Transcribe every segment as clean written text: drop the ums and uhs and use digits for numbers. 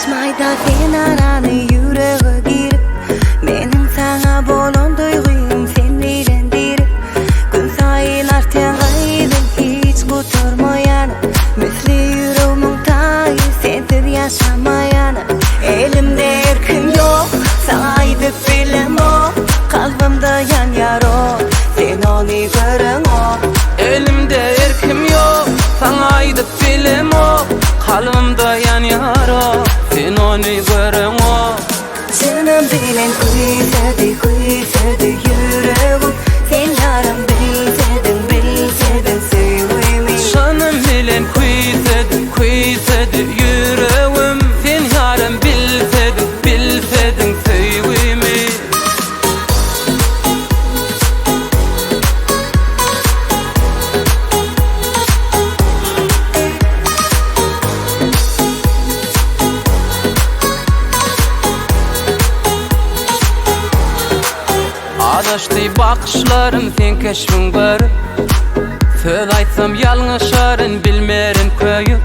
Açmayda sen arany yüreğe girip, menin sana bolan duygum sen eğlendirip, gün sayın artan gaydın hiç kotormayan, misli yüreğimin tayı sensiz yaşamayan. Elimde erkim yok, sana aydıp bilem o, kalbimde yan yaro, sen onu görün o. Elimde erkim yok, sana aydıp bilem o, kalbimde yan yaro, sen onu görün o. Canım bilen kuysedi yüreğim, sen yarım bilsedin sevimi. Canım bilen kuysedi yüreğim, sen yarım bilsedin sevimi. Adaştı bakışlarım sen keşfin görüp, söz aytsam yalnışarın bilmerin köyüp,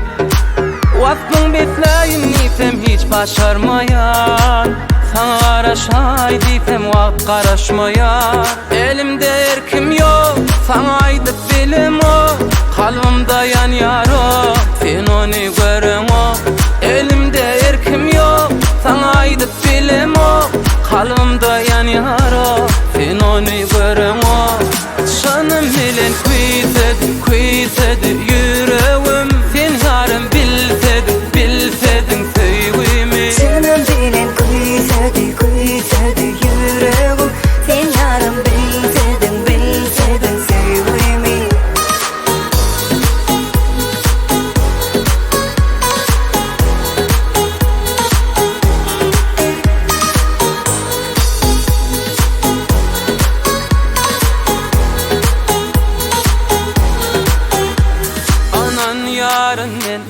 vaktın betleyim nitem hiç başarmayan, sana araşay diysem vakt karışmayan. Elimde erkim yok, sana aydıp bilim o, kalbimde yan yaro, sen onu görün o. Elimde erkim yok, sana aydıp bilim o, kalbimde yan yaro, sen onu görün o. Canım bilen kuysedi yüreğim, sen yarım bilsedin sevimi. Canım bilen kuysedi yüreğim, sen yarım bilsedin sevimi. Yarın men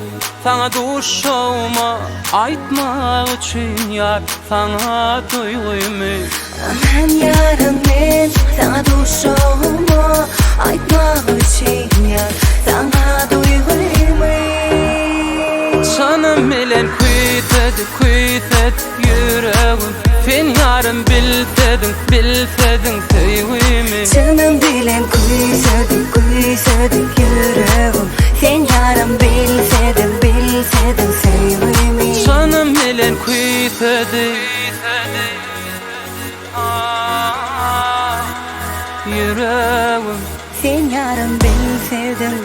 sana duşağıma aytmak üçün yar sana duyguymu. Aman yarın men sana duşağıma aytmak üçün yar sana duyguymu. Canım bilen kuysedi yüreğim, sen yarın bilsedin sevimi. Canım bilen kuysedi yüreğim, sen yarım bilsedin sevimi. Canım bilen kuysedi yüreğim, sen yarım bilsedin